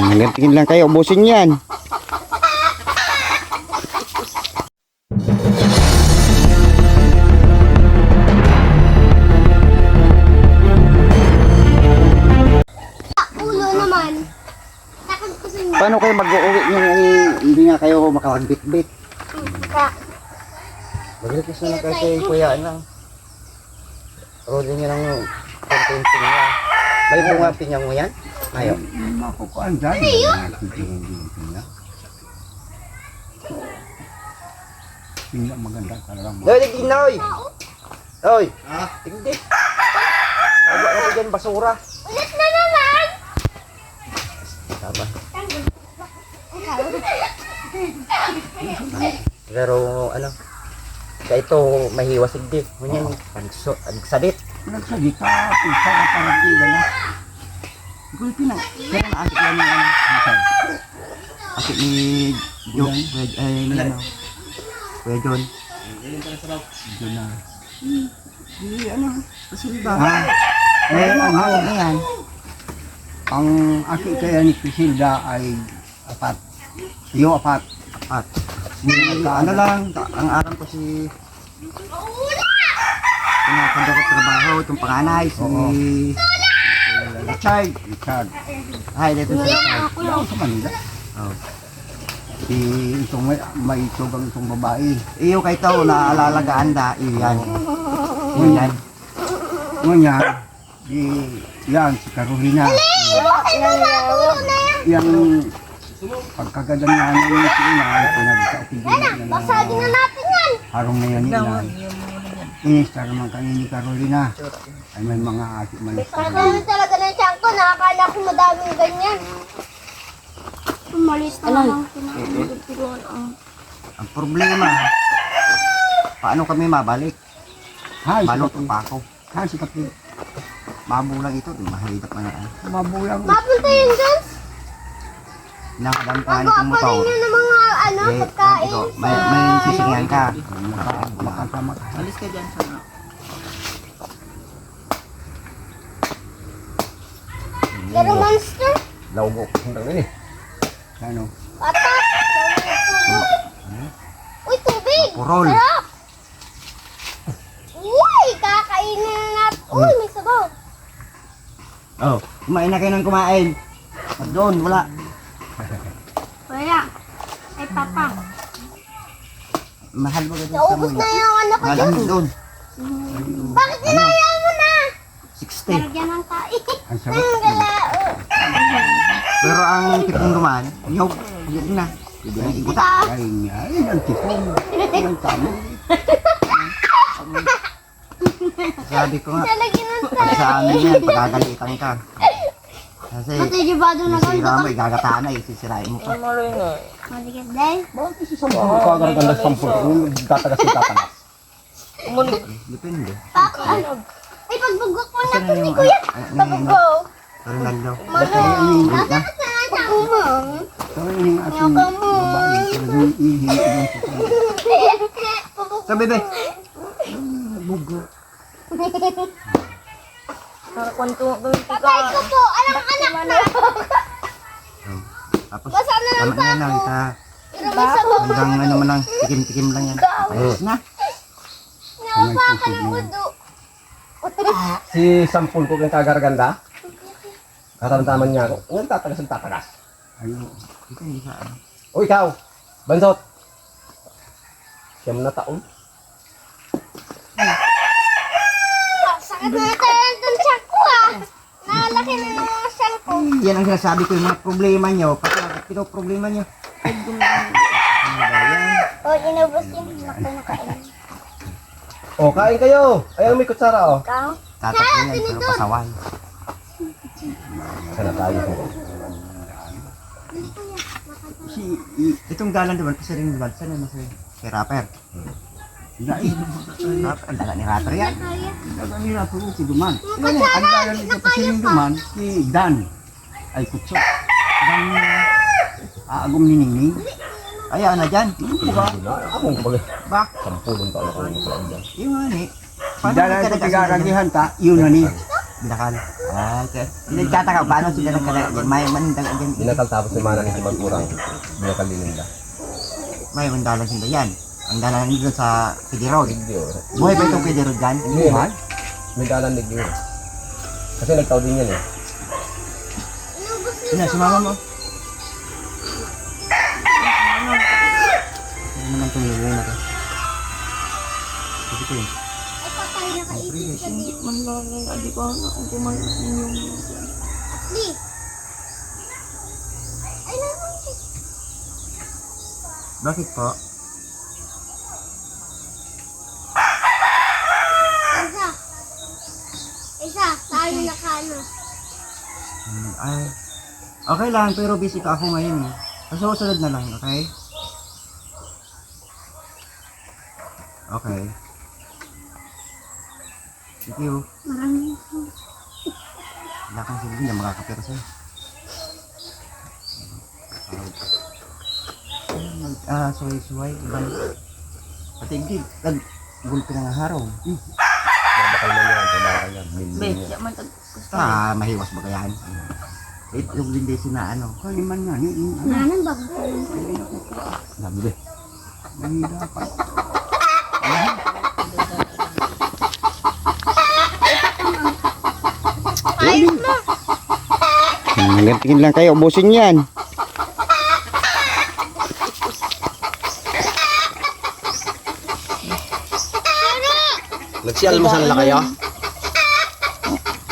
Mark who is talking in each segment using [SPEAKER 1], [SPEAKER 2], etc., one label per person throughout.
[SPEAKER 1] Gantingin lang kayo, ubusin yan.
[SPEAKER 2] Ulo naman. Takot ko sa inyo.
[SPEAKER 1] Paano kayo mag-uwi nyo hindi nga kayo makapagbit-bit? Mag-request na lang kasi kuya lang. Rolling nyo lang yung contenting niya. May bunga pinyang mo yan? Ayaw.
[SPEAKER 3] Makukuhaan dyan.
[SPEAKER 2] Ano yun?
[SPEAKER 3] Pinya maganda talaga.
[SPEAKER 1] Doy, tignan na, oy! Oy! Tignan. Tago na dyan, basura.
[SPEAKER 2] Ulit na naman.
[SPEAKER 1] Tama. Pero ano, kaya ito mahiwasig din. Ngunyan, nagsadit.
[SPEAKER 3] Nagsalita, pisa na parang tiga na.
[SPEAKER 1] Igulo pinang. Pero naasik lang yung ano. Asik ni John. Ni ano. Kuya John.
[SPEAKER 3] Doon na.
[SPEAKER 1] Di ano, pasilda.
[SPEAKER 3] Ano
[SPEAKER 1] yan?
[SPEAKER 3] ang aki kaya ni Pisilda ay apat. Iyo apat.
[SPEAKER 1] At ano lang, ang aram ko si pinakadakot trabaho, itong panganay, si Richard.
[SPEAKER 3] Richard.
[SPEAKER 1] Ay, dito si Richard.
[SPEAKER 3] Ako sa Manila.
[SPEAKER 1] Oh.
[SPEAKER 3] Si itong may tugang itong babae.
[SPEAKER 1] Iyo kay tao na alalagaan da, iyan. Iyan.
[SPEAKER 3] Ngunyan, yan si Carolina. Yang pagkaganda nga namin si Ina ay pinagkaupigyan na
[SPEAKER 2] Basagin na natin yan.
[SPEAKER 3] harong na yan ni Ina. Inistar naman kami ni Carolina. Ay may mga ati malis.
[SPEAKER 2] Parang talaga ng tiyan ko. Nakakala ko madaming ganyan. Umalis na lang.
[SPEAKER 1] Ang problema, paano kami mabalik?
[SPEAKER 3] Hay,
[SPEAKER 1] Balot
[SPEAKER 3] sikat
[SPEAKER 1] pa ako.
[SPEAKER 3] Hay, sikat yun.
[SPEAKER 1] Mabulang ito, mahirap na na.
[SPEAKER 3] Mabulang.
[SPEAKER 2] Mapunta yun dyan.
[SPEAKER 1] Nakadamtaan itong
[SPEAKER 2] Magawa pa
[SPEAKER 1] motor.
[SPEAKER 2] rin yun ng mga pagkain
[SPEAKER 1] ito,
[SPEAKER 2] sa...
[SPEAKER 1] may sisingihan ka.
[SPEAKER 3] Makasama ka.
[SPEAKER 4] Alis ka dyan sa...
[SPEAKER 2] Pero monster.
[SPEAKER 3] Laugok. Hanggang ini. Ano?
[SPEAKER 2] Patak. Uy, tubig.
[SPEAKER 1] Purol.
[SPEAKER 2] Sarap. Uy, kakainin na natin. Uy, may sabaw.
[SPEAKER 1] Oh, kumain na kayo ng kumain. At doon, wala.
[SPEAKER 2] Wala. Ay, papa.
[SPEAKER 1] Mahal mo ganun sa
[SPEAKER 2] Naubos
[SPEAKER 1] mo.
[SPEAKER 2] na yung ano ko
[SPEAKER 1] Mahal
[SPEAKER 2] dyan.
[SPEAKER 1] ang doon.
[SPEAKER 2] Bakit nilayan mo na?
[SPEAKER 1] 60.
[SPEAKER 2] Lagyan ng kain.
[SPEAKER 3] Ang sarap.
[SPEAKER 2] Ang galao.
[SPEAKER 1] Pero ang tipong dumaan, nyog. Pwede na. Pwede na iguta.
[SPEAKER 3] Ay, ay, ang tipong. Ang tamo.
[SPEAKER 1] Sabi ko nga,
[SPEAKER 2] Lagyan ng
[SPEAKER 1] pag
[SPEAKER 2] kain.
[SPEAKER 1] sa amin yan, pagagalitan ka. Kasi,
[SPEAKER 2] Pati di ba doon na
[SPEAKER 1] sisira mo, igagataan na, isisirain mo pa.
[SPEAKER 2] Maligit dahil.
[SPEAKER 3] Bakit si Sampul? Kaganda Sampul. Tatagas yung tatagas.
[SPEAKER 1] Depende.
[SPEAKER 2] Ay, pagbugok mo na
[SPEAKER 1] Kasi
[SPEAKER 2] to
[SPEAKER 1] na
[SPEAKER 2] ni
[SPEAKER 1] yung,
[SPEAKER 2] Kuya.
[SPEAKER 1] ano,
[SPEAKER 2] Pagbugok.
[SPEAKER 1] Ronaldo.
[SPEAKER 2] Nasaan sa anak mo?
[SPEAKER 3] Pero yung ating babae, talagang ihihiin sa kanya.
[SPEAKER 1] So, bebe.
[SPEAKER 2] Patay ko po. Anak-anak na.
[SPEAKER 1] Tapos,
[SPEAKER 2] Basa na lang
[SPEAKER 1] tama na yan lang.
[SPEAKER 2] Pero may sabaw.
[SPEAKER 1] Hanggang ano man lang, tikim-tikim lang yan. Tapos na.
[SPEAKER 2] Nakakalimudo.
[SPEAKER 5] Si Sampul ko kayong kagaraganda. Karamdaman niya ako. Ngayon tatagas ang tatagas.
[SPEAKER 3] Ayun.
[SPEAKER 1] Ito hindi sa ano.
[SPEAKER 5] O ikaw, Bansot. Siyam na taon.
[SPEAKER 2] Sakit na tayo ng tiyak ko ah. Nalaki na ng mga siyang ko.
[SPEAKER 1] Yan ang sinasabi ko, yung mga problema nyo. Pati pinoproblema nyo. Ano ba yan?
[SPEAKER 2] O, inubos yun. Laki na kain.
[SPEAKER 5] O, kain kayo. Ayan may kutsara o.
[SPEAKER 2] Ikaw?
[SPEAKER 1] Tatak na yan, pero pasaway.
[SPEAKER 5] Sana tayo.
[SPEAKER 3] Si,
[SPEAKER 1] Itong dalan diba, kasi rin diba, saan naman si rapper?
[SPEAKER 3] Dahil,
[SPEAKER 1] Rapper, ang dala ni rapper yan.
[SPEAKER 3] dagang nila po si Duman. Ang dalan nito pa si Duman, si Dan. Ay, kutso. Dan, aagom ni Ningning.
[SPEAKER 1] Ayaw na dyan.
[SPEAKER 5] Akong kumbaga.
[SPEAKER 1] Bak,
[SPEAKER 5] 10 taon ako sa dyan.
[SPEAKER 1] yung nga ni.
[SPEAKER 3] Si Dalan ko tigaragihan ta, yun na ni.
[SPEAKER 1] Binakal. Okay. Nagtataka, paano sila nagkalaga dyan? May mandaga dyan.
[SPEAKER 5] Binakal tapos yung mana ni si Magurang. Binakal din nila.
[SPEAKER 1] May mandalan sila yan. Ang dalan nila sa Pidi Road.
[SPEAKER 5] Video.
[SPEAKER 1] Buhay ba itong Pidi Road dyan?
[SPEAKER 5] Hindi yun. May dalan din yun. Kasi nagtaw din yan eh.
[SPEAKER 2] Inubos
[SPEAKER 1] Sina, sumama mo. Ano naman itong lulo na to? Sige ko yun.
[SPEAKER 2] Ay, patay na kaisip ka din.
[SPEAKER 1] Man lang yung adi ko na kung kumain yung...
[SPEAKER 2] Di. Ay, naman.
[SPEAKER 1] Bakit po?
[SPEAKER 2] Isa. Isa, tayo na kano.
[SPEAKER 1] Ay, okay lang, pero busy ka ako ngayon eh. Kasi susunod na lang, okay? Okay. Thank you.
[SPEAKER 2] Maraming
[SPEAKER 1] Wala kang silbi na makakapira sa'yo. Suway-suway, ibang... Pati hindi, nag-gulpi na nga haraw.
[SPEAKER 5] Babakal na yan. Babakal yan. Bilhin yan.
[SPEAKER 1] Mahiwas ba kaya yan? Yung hindi sina ano.
[SPEAKER 3] Kaya man nga, yun.
[SPEAKER 2] Nanan ba?
[SPEAKER 5] Nabili.
[SPEAKER 3] Mahirapan.
[SPEAKER 2] Ayos mo.
[SPEAKER 1] Tingin lang kayo, ubusin yan.
[SPEAKER 5] Nagsialmusal na kayo?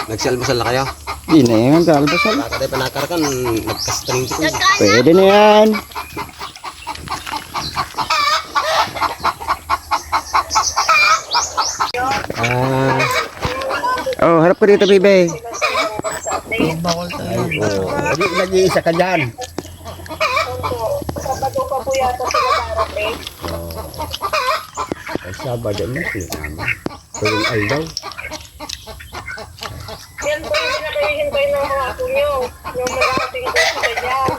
[SPEAKER 5] Nagsialmusal na kayo?
[SPEAKER 1] Hindi na yan, kalbasal.
[SPEAKER 5] Baka tayo panakarakan, nagkastring ko.
[SPEAKER 1] Pwede na yan. Oh, harap ko dito, bebe.
[SPEAKER 3] Nag-iisa ka dyan.
[SPEAKER 4] Sabado pa po yata sila darating.
[SPEAKER 3] Ay, Sabado na sinama. Tuwing aldaw.
[SPEAKER 4] Yan po yung pinakahihintay ng mga apo nyo. Yung mararating ko sila dyan.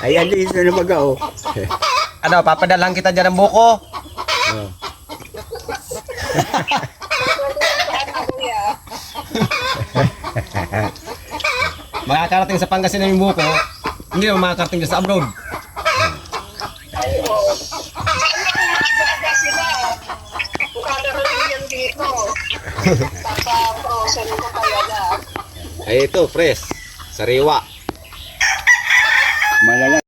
[SPEAKER 3] Ay, alis na na mag-ao.
[SPEAKER 5] Ano, papadalang kita dyan ng buko? Makakarating sa Pangasinan yung buko, hindi naman makakarating dyan sa abroad.
[SPEAKER 4] Sila. Kukadarating yan dito. Papa-frozen ko kaya na.
[SPEAKER 5] Ay ito, fresh. Sariwa.
[SPEAKER 3] Malala